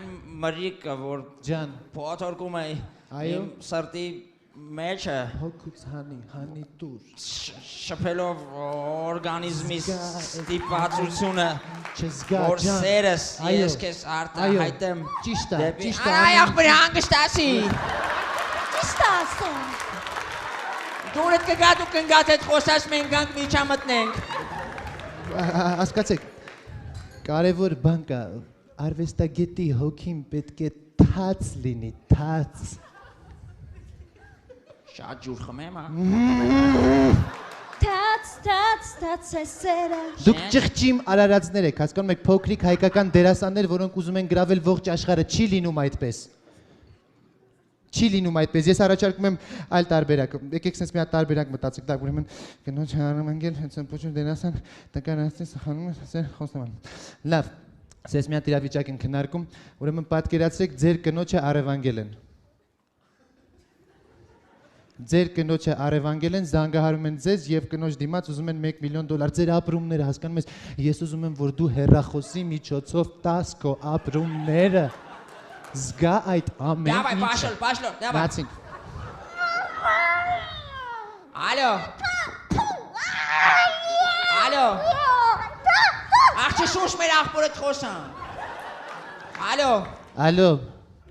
այն մրիկը, որ փոթորկում է իմ սրտի մեջը հոգուց հանի տուր շփելով օրգանիզմիս ստիպվածությունը որ սերս ես քեզ արտահայտեմ ճիշտ է այ ախպեր հանգստացի ճիշտ ասում դուրդ կգա դու կնգած այդ խոսած մենք գանք միջամտնենք հասկացեք կարևոր բան կա արվեստագետի հոգին պետք է թաց լինի թաց շատ ջուր խմեմ Թաց է սերը Դուք ճղճիմ արարածներ եք հասկանում եք փոքրիկ հայկական դերասաններ որոնք ուզում են գրավել ողջ աշխարհը չի լինում այդպես Չի լինում այդպես, ես առաջարկում եմ այլ տարբերակ, եկեք սենց մի հատ տարբերակ մտածեք, դա ուրեմն կնոջ հարմանգել, հենց պոչում դերասան, տկարացնի սխանում ես, ասեր խոսնաման։ Լավ, սենց մի հատ իրավիճակ են քննարկում, ուրեմն պատկերացրեք ձեր կնոջը առևանգել են։ Ձեր կնոջը առևանգել են, զանգահարում են ձեզ եւ կնոջ դիմաց ուզում են $1 միլիոն, ձեր ապրումները, հասկանում ես, ես ուզում եմ, որ դու հեռախոսի միջոցով տաս քո ապրումները Զգա այդ ամեն ինչը։ Դավայ, պաշլոր, դավայ։ Նացինք։ Ալո։ Աղջի շուշ մեր աղբորդ խոսան։ Ալո։ Ալո։